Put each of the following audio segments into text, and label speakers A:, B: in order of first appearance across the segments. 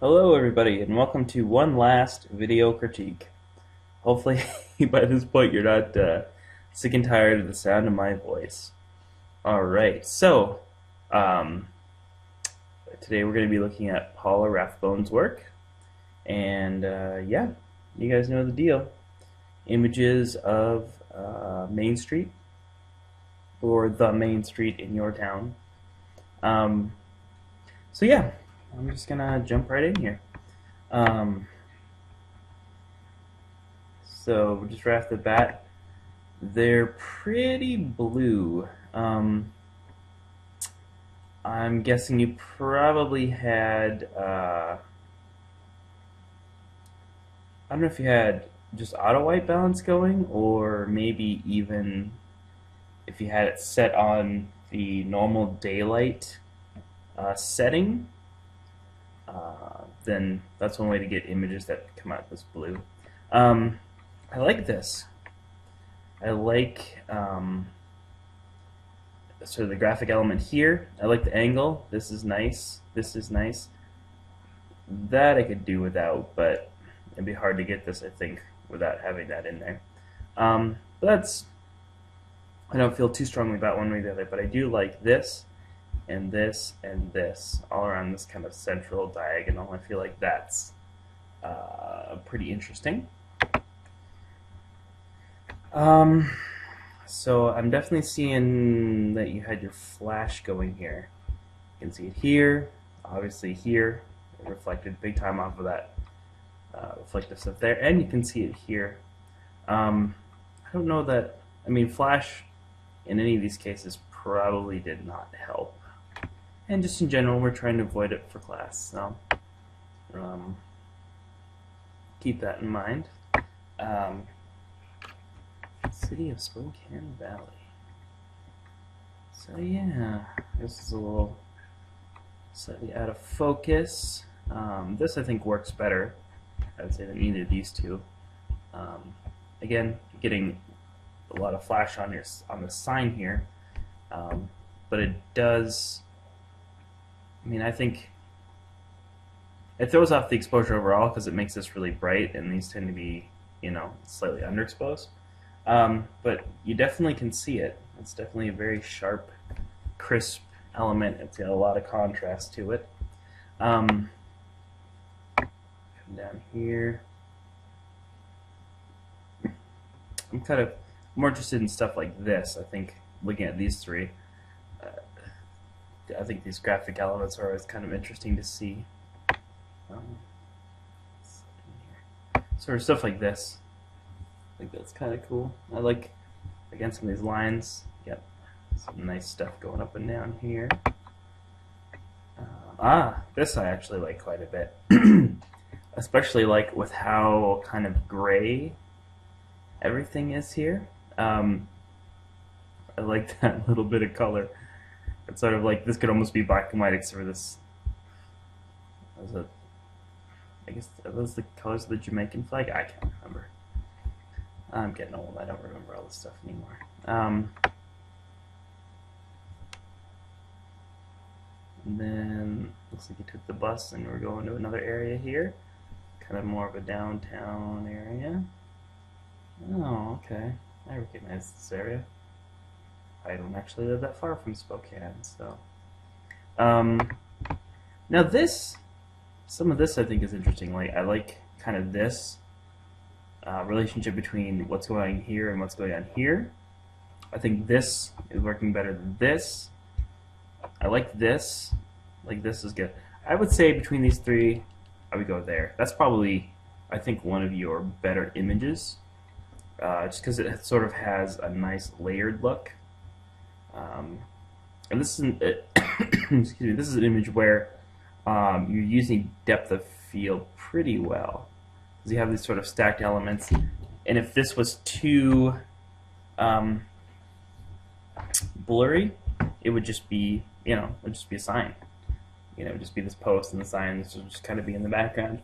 A: Hello everybody and welcome to one last video critique. Hopefully by this point you're not sick and tired of the sound of my voice. Alright, so today we're going to be looking at Paula Rathbone's work, and yeah, you guys know the deal. Images of Main Street, or the Main Street in your town. So yeah, I'm just gonna jump right in here. So just right off the bat, they're pretty blue. I'm guessing you probably had, I don't know if you had just auto white balance going, or maybe even if you had it set on the normal daylight setting. Then that's one way to get images that come out this blue. I like this. I like sort of the graphic element here. I like the angle. This is nice. This is nice. That I could do without, but it'd be hard to get this, I think, without having that in there. But that's, I don't feel too strongly about one way or the other, but I do like this and this and this all around this kind of central diagonal. I feel like that's pretty interesting. So I'm definitely seeing that you had your flash going here. You can see it here, obviously here, it reflected big time off of that reflective stuff there, and you can see it here. I don't know that, I mean, flash in any of these cases probably did not help. And just in general, we're trying to avoid it for class, so keep that in mind. City of Spokane Valley. So yeah, this is a little slightly out of focus. This I think works better, I would say, than either of these two. Again, getting a lot of flash on the sign here, but it does. I mean, I think it throws off the exposure overall because it makes this really bright, and these tend to be, you know, slightly underexposed. But you definitely can see it. It's definitely a very sharp, crisp element. It's got a lot of contrast to it. Come down here. I'm kind of more interested in stuff like this. I think looking at these three, I think these graphic elements are always kind of interesting to see. Sort of stuff like this. I think that's kind of cool. I like, again, some of these lines. Yep, some nice stuff going up and down here. This I actually like quite a bit. Especially like with how kind of gray everything is here. I like that little bit of color. It's sort of like, this could almost be black and white except for this. I guess, are those the colors of the Jamaican flag? I can't remember. I'm getting old. I don't remember all this stuff anymore. And then looks like you took the bus and we're going to another area here. Kind of more of a downtown area. Oh, okay. I recognize this area. I don't actually live that far from Spokane, so. Now this, some of this I think is interesting. Like, I like kind of this relationship between what's going on here and what's going on here. I think this is working better than this. I like this. Like, this is good. I would say between these three, I would go there. That's probably, I think, one of your better images, just because it sort of has a nice layered look. And this is an, excuse me, this is an image where you're using depth of field pretty well, because you have these sort of stacked elements. And if this was too blurry, it would just be, you know, it would just be a sign. You know, it would just be this post and the sign. This would just kind of be in the background.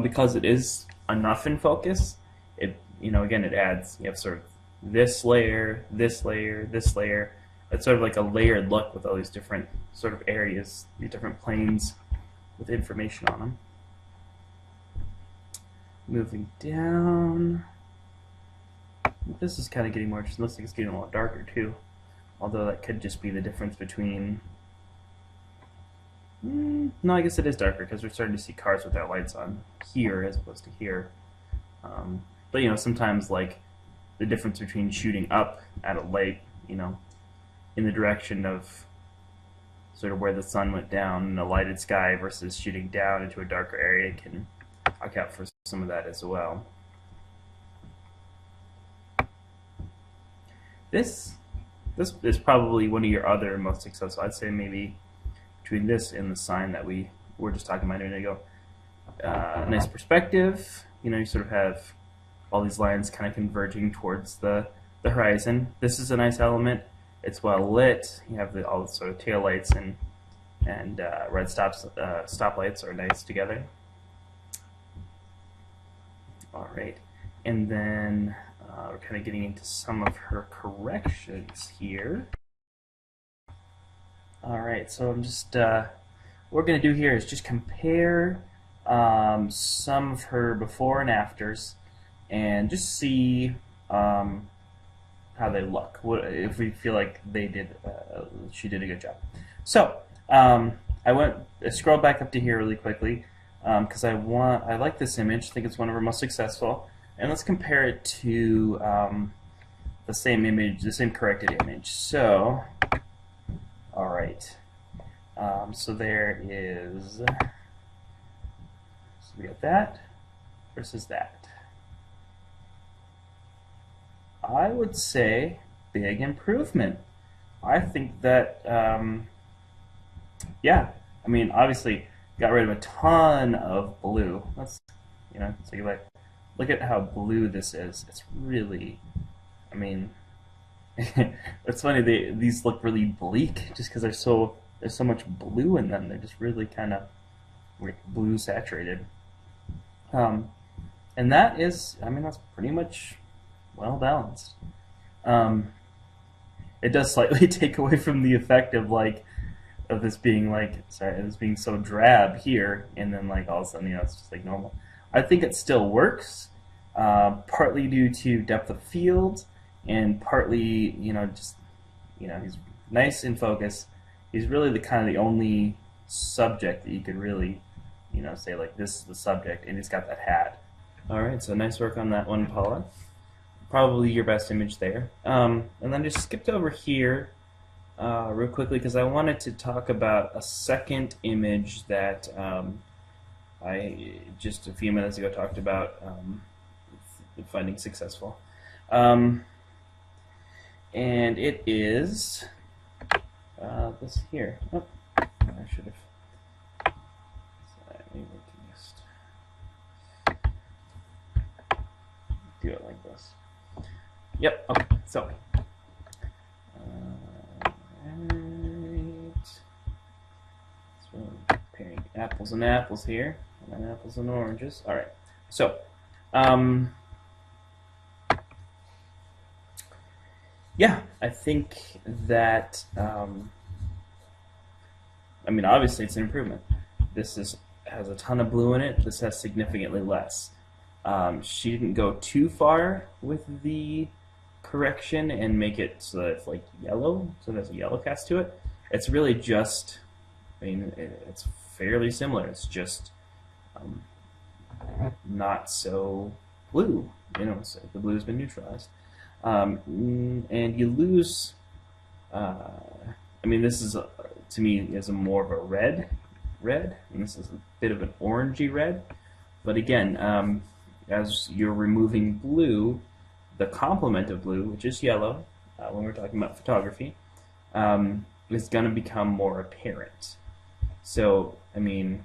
A: Because it is enough in focus, it, you know, again, it adds, you have sort of this layer, this layer, this layer. It's sort of like a layered look with all these different sort of areas, these different planes with information on them. moving down. This is kind of getting more interesting. Looks like it's getting a lot darker too. Although that could just be the difference between... no, I guess it is darker because we're starting to see cars without lights on here as opposed to here. But you know, sometimes like the difference between shooting up at a light, you know, in the direction of sort of where the sun went down in a lighted sky versus shooting down into a darker area can account for some of that as well. This is probably one of your other most successful. I'd say maybe between this and the sign that we were just talking about a minute ago. Nice perspective. You know, you sort of have all these lines kind of converging towards the horizon. This is a nice element. It's well lit. You have all the sort of tail lights and red stoplights are nice together. All right, and then we're kind of getting into some of her corrections here. All right, so I'm just what we're going to do here is just compare some of her before and afters, and just see how they look. If we feel like she did a good job. So I scrolled back up to here really quickly because I like this image. I think it's one of our most successful, and let's compare it to the same image, the same corrected image. So, all right. So there is. So we got that versus that. I would say big improvement. I think that, yeah, I mean, obviously got rid of a ton of blue. Let's, you know, so look at how blue this is. It's really, I mean, it's funny, these look really bleak just because there's so much blue in them. They're just really kind of blue saturated. And that is, I mean, that's pretty much well balanced. It does slightly take away from the effect of this being so drab here, and then like all of a sudden, you know, it's just like normal. I think it still works, partly due to depth of field, and partly, you know, just, you know, he's nice in focus. He's really the only subject that you could really, you know, say like this is the subject, and he's got that hat. All right, so nice work on that one, Paula. Probably your best image there. And then just skipped over here real quickly because I wanted to talk about a second image that I just a few minutes ago talked about finding successful. And it is this here. Oh, I should have. Maybe we can just do it like this. Yep, okay, so. Right. So we're comparing apples and apples here, and then apples and oranges. Alright, so. Yeah, I think that, I mean, obviously it's an improvement. This has a ton of blue in it. This has significantly less. She didn't go too far with the correction and make it so that it's like yellow, so there's a yellow cast to it. It's really just, I mean, it's fairly similar. It's just not so blue, you know, so the blue has been neutralized. And you lose, I mean, this is, to me, is more of a red, and this is a bit of an orangey red. But again, as you're removing blue, the complement of blue, which is yellow, when we're talking about photography, is going to become more apparent. So, I mean,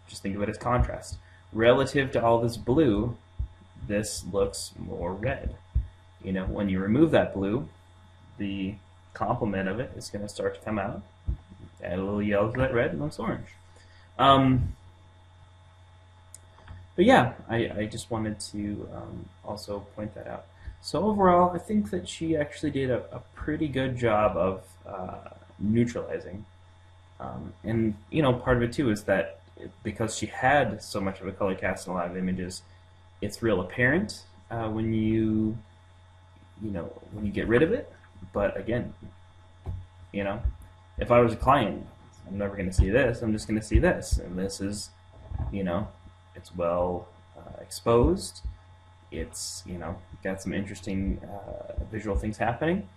A: just think of it as contrast. Relative to all this blue, this looks more red. You know, when you remove that blue, the complement of it is going to start to come out. Add a little yellow to that red, and it looks orange. But yeah, I just wanted to also point that out. So overall, I think that she actually did a pretty good job of neutralizing. And, you know, part of it too is that because she had so much of a color cast in a lot of images, it's real apparent when you when you get rid of it. But again, if I was a client, I'm never going to see this. I'm just going to see this, and this is, it's well exposed. It's got some interesting visual things happening.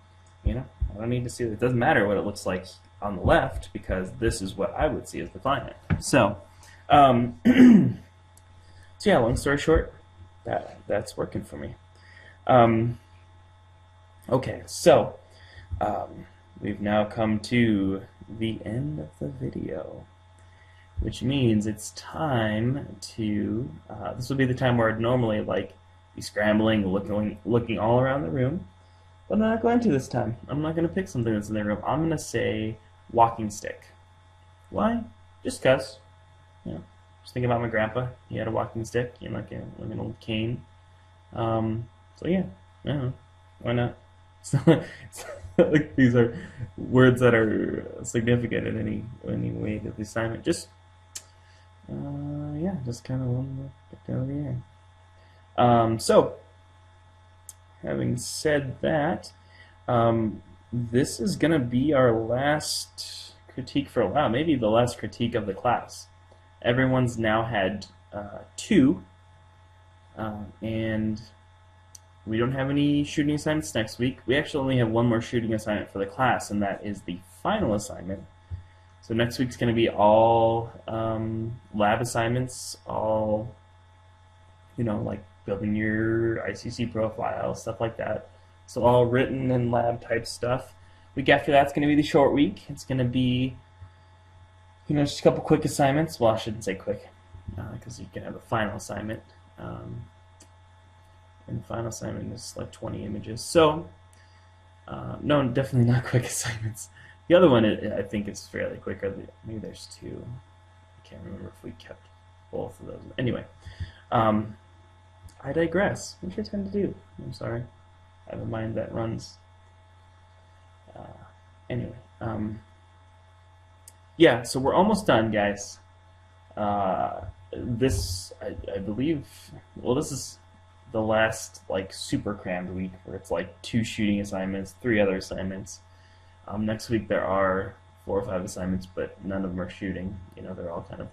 A: I don't need to see it. It doesn't matter what it looks like on the left because this is what I would see as the client. So, so yeah. Long story short, that's working for me. Okay, so we've now come to the end of the video, which means it's time to. This will be the time where I'd normally be scrambling, looking all around the room, but I'm not going to this time. I'm not going to pick something that's in the room. I'm going to say walking stick. Why? Just 'cause. Just thinking about my grandpa. He had a walking stick, like an old cane. So yeah, I don't know. Why not? It's not like these are words that are significant in any way to the assignment. Just yeah, just kind of one look out of the air. So having said that, this is gonna be our last critique for a while, maybe the last critique of the class. Everyone's now had 2, and we don't have any shooting assignments next week. We actually only have one more shooting assignment for the class, and that is the final assignment. So next week's going to be all lab assignments, all, like building your ICC profile, stuff like that. So all written and lab type stuff. Week after that's going to be the short week. It's going to be, just a couple quick assignments. Well, I shouldn't say quick, because you can have a final assignment. And the final assignment is like 20 images. So, no, definitely not quick assignments. The other one, I think, is fairly quick. Maybe there's 2. I can't remember if we kept both of those. Anyway, I digress, which I tend to do. I'm sorry. I have a mind that runs. Anyway, yeah, so we're almost done, guys. This, I believe, well, this is the last super crammed week where it's 2 shooting assignments, 3 other assignments. Next week there are 4 or 5 assignments, but none of them are shooting. They're all kind of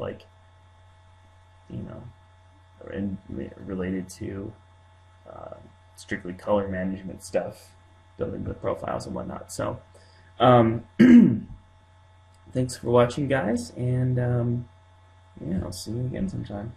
A: related to strictly color management stuff, building the profiles and whatnot. So thanks for watching, guys, and yeah, I'll see you again sometime.